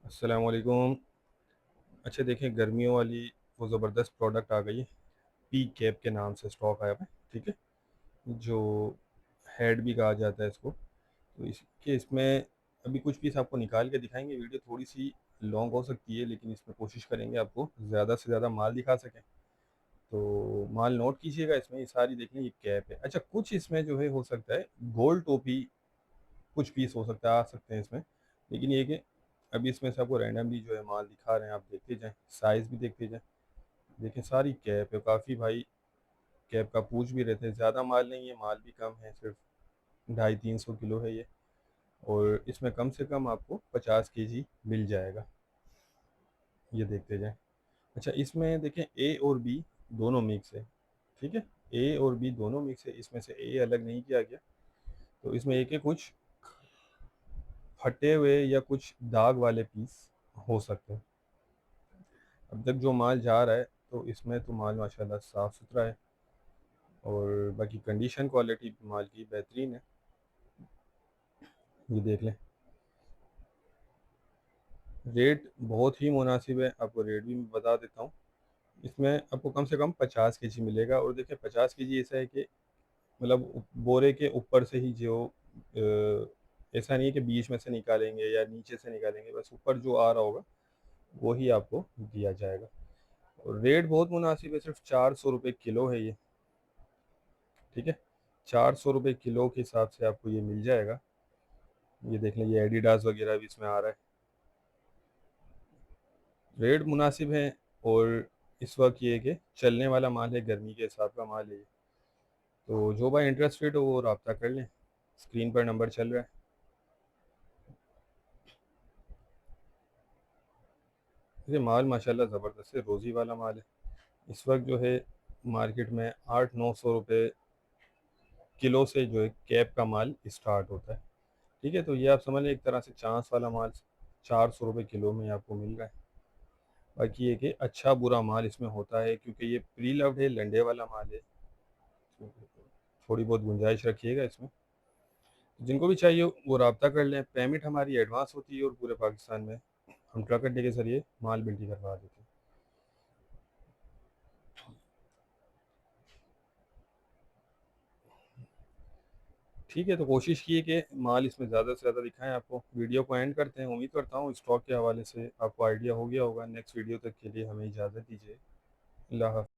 अस्सलाम वालेकुम। अच्छा देखें, गर्मियों वाली वो ज़बरदस्त प्रोडक्ट आ गई है। पी कैप के नाम से स्टॉक आया है, ठीक है। जो हेड भी कहा जाता है इसको। तो इसके इसमें अभी कुछ पीस आपको निकाल के दिखाएंगे। वीडियो थोड़ी सी लॉन्ग हो सकती है, लेकिन इसमें कोशिश करेंगे आपको ज़्यादा से ज़्यादा माल दिखा सकें। तो माल नोट कीजिएगा। इसमें ये सारी देखें, ये कैप है। अच्छा, कुछ इसमें जो है हो सकता है गोल्ड टोपी, कुछ पीस हो सकता है आ सकते हैं इसमें। लेकिन ये कि अभी इसमें से आपको रैंडमली जो है माल दिखा रहे हैं, आप देखते जाएं, साइज़ भी देखते जाएं। देखें सारी कैप है, काफ़ी भाई। कैप का पूछ भी रहते हैं, ज़्यादा माल नहीं है, माल भी कम है, सिर्फ 250-300 किलो है ये। और इसमें कम से कम आपको 50 केजी मिल जाएगा। ये देखते जाएं। अच्छा, इसमें देखें ए और बी दोनों मिक्स है, ठीक है। ए और बी दोनों मिक्स है, इसमें से ए अलग नहीं किया गया। तो इसमें एक एक कुछ फटे हुए या कुछ दाग वाले पीस हो सकते हैं। अब तक जो माल जा रहा है, तो इसमें तो माल माशाल्लाह साफ़ सुथरा है। और बाकी कंडीशन क्वालिटी माल की बेहतरीन है। ये देख लें। रेट बहुत ही मुनासिब है, आपको रेट भी मैं बता देता हूँ। इसमें आपको कम से कम 50 केजी मिलेगा। और देखिए 50 केजी ऐसा है कि मतलब बोरे के ऊपर से ही जो ऐसा नहीं है कि बीच में से निकालेंगे या नीचे से निकालेंगे, बस ऊपर जो आ रहा होगा वो ही आपको दिया जाएगा। और रेट बहुत मुनासिब है, सिर्फ 400 रुपये किलो है ये, ठीक है। 400 रुपये किलो के हिसाब से आपको ये मिल जाएगा। ये देख लें, ये एडिडास वगैरह भी इसमें आ रहा है। रेट मुनासिब है। और इस वक्त ये है कि चलने वाला माल है, गर्मी के हिसाब का माल है ये। तो जो भाई इंटरेस्टेड हो वो रब्ता कर लें, स्क्रीन पर नंबर चल रहा है। ये माल माशाल्लाह ज़बरदस्त है, रोज़ी वाला माल है। इस वक्त जो है मार्केट में 800-900 रुपये किलो से जो है कैप का माल स्टार्ट होता है, ठीक है। तो ये आप समझ लें एक तरह से चांस वाला माल 400 रुपये किलो में आपको मिल रहा है। बाकी ये कि अच्छा बुरा माल इसमें होता है, क्योंकि ये प्री लव्ड है, लंडे वाला माल है। तो थोड़ी बहुत गुंजाइश रखिएगा इसमें। जिनको भी चाहिए वो रब्ता कर लें। पेमेंट हमारी एडवांस होती है, और पूरे पाकिस्तान में हम ट्रक अड्डे के ज़रिए माल बिल्टी करवा देते हैं। ठीक है, तो कोशिश की कि माल इसमें ज़्यादा से ज़्यादा दिखाएं आपको। वीडियो को एंड करते हैं। उम्मीद करता हूँ स्टॉक के हवाले से आपको आइडिया हो गया होगा। नेक्स्ट वीडियो तक के लिए हमें इजाज़त दीजिए। अल्लाह हाफ़िज़।